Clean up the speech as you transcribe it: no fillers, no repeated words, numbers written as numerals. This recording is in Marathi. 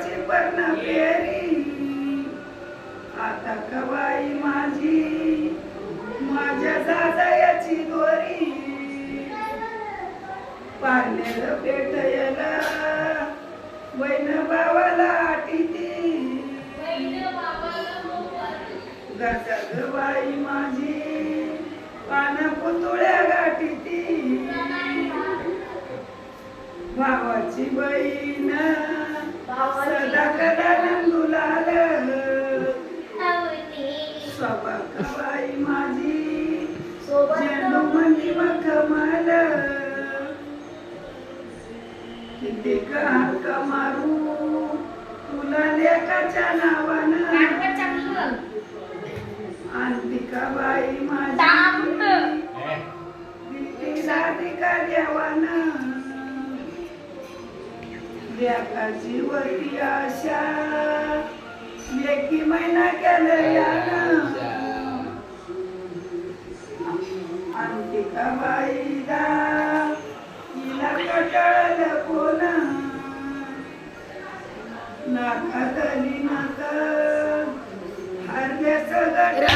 देवाची पर्ण फेरी आता कवाई माझी माझ्या जाजायाची दोरी पारनेर पेटयला वैन बाबाला आटीती गजगबाई माझी पान पुतळ्या गाठीती भावाची बहीण सदा कदा नंदुलाल स्वभावाई माझी झेंडू मंदी मखमल किती हाक मारू तुला लेकाच्या नावानं अंतिकाबाई माझी दिल्लीला टिका देवानं लेकाची वरती आशा लेकी महिना केलं यानं अंतिकाबाईला तिला कटाळलं कोण नाकातली नाक हरदेस गटा